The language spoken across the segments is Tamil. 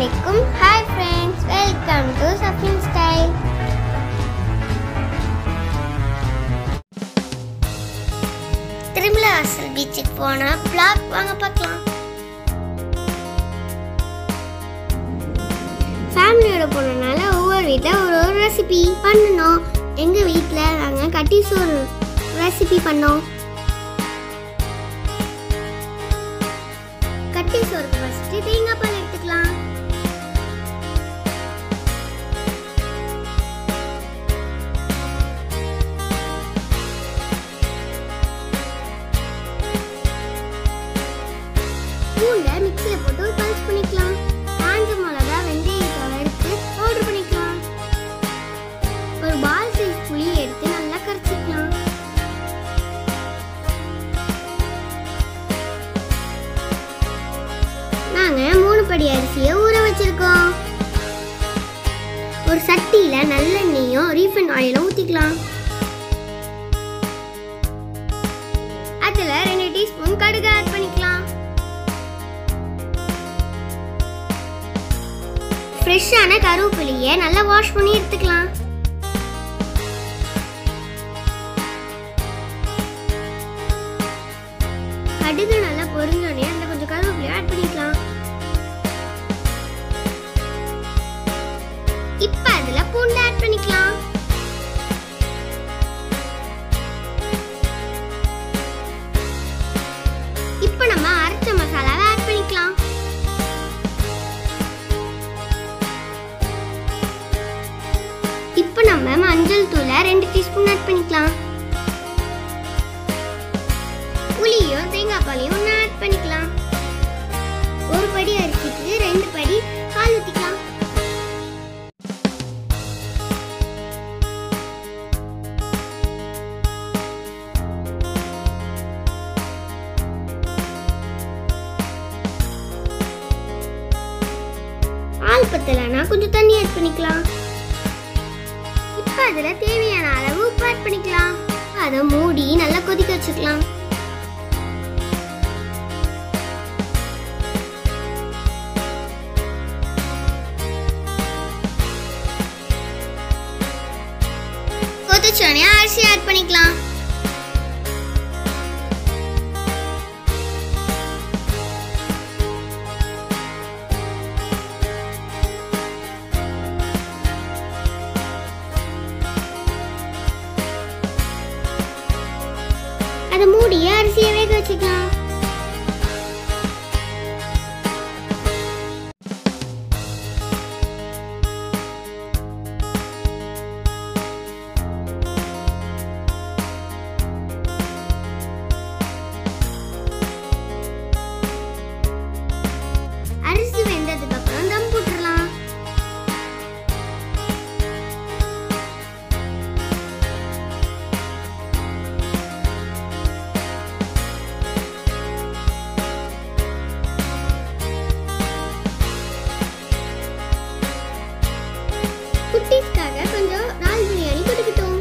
Assalamualaikum. Hi friends, welcome to Safin Style. திருமலவாசல் பீச்சுக்கு போனா vlog வாங்க பார்க்கலாம். ஃபேமிலியோட போனனால ஒவ்வொரு வீட்ல ஒரு ரெசிபி பண்ணணும். எங்க வீட்ல நாங்க கட்டி சோறு ரெசிபி பண்ணோம். கட்டி சோறுக்கு ஃபர்ஸ்ட் தேங்காய் பால் எடுத்துக்கலாம். பூண்டை மிக்ஸில போட்டு பல்ஸ் பண்ணிக்கலாம். காஞ்ச மிளகா வெந்தயத்தை வறுத்து பவுடர் பண்ணிக்கலாம். ஒரு பால் சைஸ் புளி எடுத்து நல்லா கரைச்சிக்கலாம். நாங்க 3 படி அரிசியை ஊற வச்சிருக்கோம். ஒரு சட்டியில நல்லெண்ணெயும் ரீஃபைண்ட் ஆயிலும் ஊத்திக்கலாம். அதுல 2 டீஸ்பூன் கடுகு ஆட் பண்ணிக்கலாம். ஃப்ரெஷ்ஷான கருவேப்பிலையை நல்லா வாஷ் பண்ணி எடுத்துக்கலாம். கடுகு நல்லா பொரிஞ்சோடனே அதில் கொஞ்சம் கருவேப்பிலையை ஆட் பண்ணிக்கலாம். இப்போ அதில் பூண்டு ஆட் பண்ணிக்கலாம். இப்போ நம்ம அரைச்ச மசாலாவை ஆட் பண்ணிக்கலாம். இப்போ நம்ம மஞ்சள் தூளை 2 டீஸ்பூன் ஆட் பண்ணிக்கலாம். புளியும் தேங்காய் பாலையும் ஒன்று ஆட் பண்ணிக்கலாம். ஒரு படி அரிசிக்கு 2 படி பால் ஊற்றிக்கலாம். பால் பத்தலைன்னா கொஞ்சம் தண்ணி ஆட் பண்ணிக்கலாம். இப்போ அதில் தேவையான அளவு உப்பு ஆட் பண்ணிக்கலாம். அதை மூடி நல்லா கொதிக்க வச்சுக்கலாம். கொதிச்சோடனே அரிசி ஆட் பண்ணிக்கலாம். அதை மூடி அரிசியை வேக வச்சுக்கலாம். அரிசி வெந்ததுக்கு அப்புறம் தம் போட்டுடலாம். குட்டீஸ்க்காக கொஞ்சம் ரால் பிரியாணி கொடுக்கட்டும்.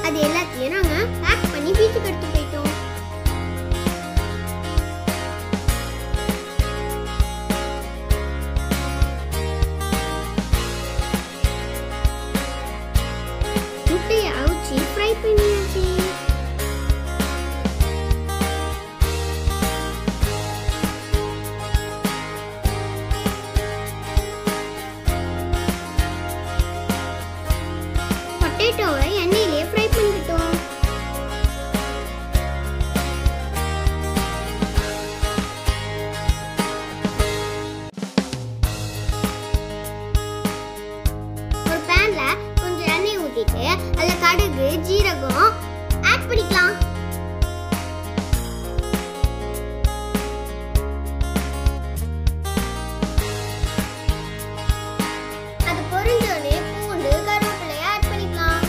அது எல்லாத்தையும் நாங்க பேக் பண்ணி பீச்சுக்கு எடுத்து போயிட்டோம். முட்டையை அவிச்சு ஃப்ரை பண்ணியாச்சு. பொட்டேட்டோவை எண்ணெயிலே ஃப்ரை பண்ணிக்கிட்டோம். ஒரு பேன்ல கொஞ்சம் எண்ணெய் ஊத்திட்டு அதுல கடுகு, ஜீரகம் ஆட் பண்ணிக்கலாம். அது பொரிஞ்சோனே பூண்டு, கருவேப்பிலை ஆட் பண்ணிக்கலாம்.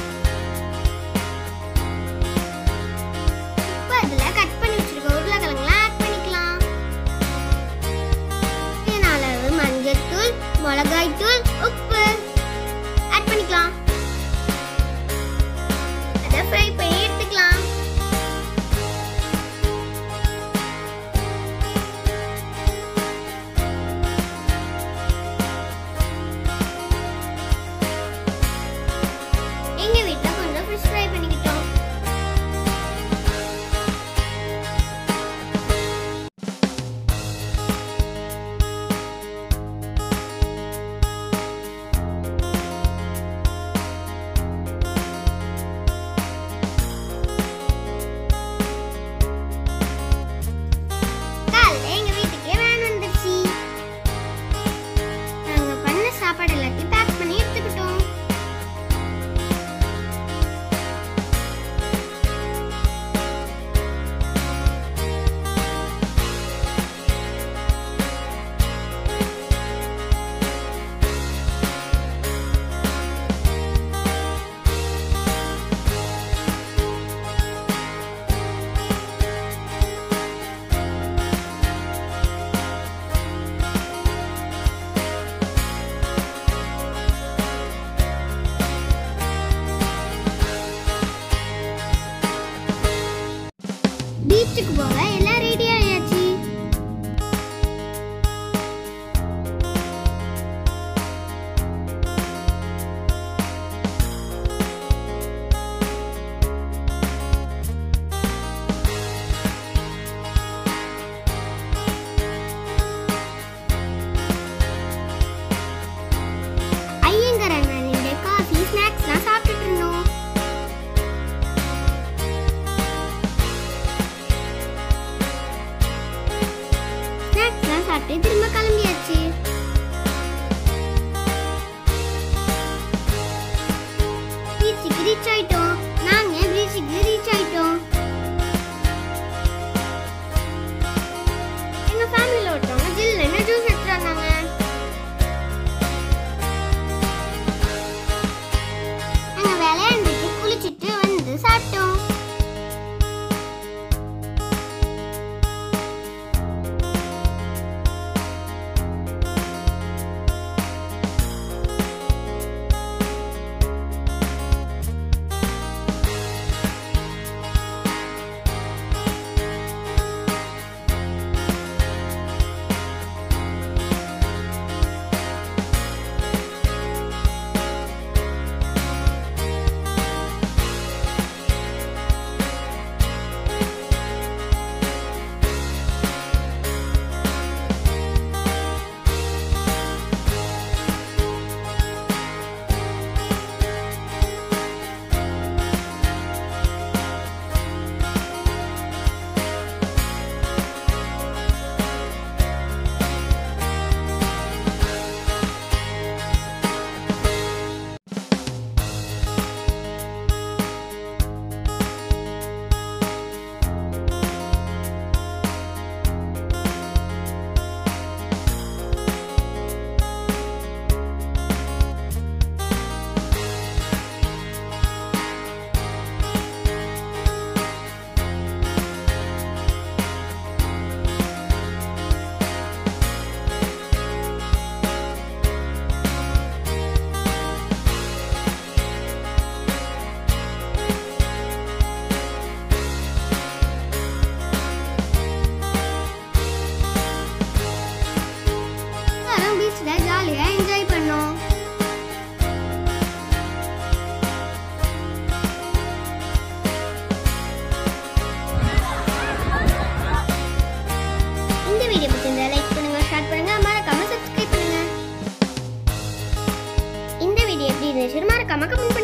இப்போ அதுல கட் பண்ணி வச்சிருக்க உருளைக்கிழங்குல ஆட் பண்ணிக்கலாம். தேவையான அளவு மஞ்சள் தூள், மிளகாய் தூள், உப்பு ஆட் பண்ணிக்கலாம். அதை ஃப்ரை பண்ணி எடுத்துக்கலாம். எங்க வீட்டுல கொஞ்சம் ஃபிஷ் ஃப்ரை பண்ணிக்கிட்டோம். சாப்பாடு எல்லாத்தையும் பேக் பண்ணி எடுத்துக்கிட்டோம். பீச்சுக்கு போக எல்லாம் ரெடி ஆயாச்சு. ஐயங்கர் அண்ணனின் காஃபி ஸ்நாக்ஸ்லாம் சாப்பிட்டுட்டு இருந்தோம். சாப்பிட்டு திரும்ப கிளம்பியாச்சு. பீச்சுக்கு ரீச் ஆயிட்டோம். நாங்க பீச்சுக்கு ரீச் ஆயிட்டோம். எங்க ஃபேமிலில ஒருத்தவங்க ஜில்லுன்னு ஜூஸ் எடுத்துட்டு வந்தாங்க. நாங்க விளையாண்டுட்டு குளிச்சுட்டு வந்து சாப்பிட்டோம். ஜாலியா என்ஜாய் பண்ணோம். இந்த வீடியோ பிடிச்சிருந்தா லைக் பண்ணுங்க, ஷேர் பண்ணுங்க, மறக்காம சப்ஸ்கிரைப் பண்ணுங்க. இந்த வீடியோ எப்படி இருந்துச்சு மறக்காம கமெண்ட்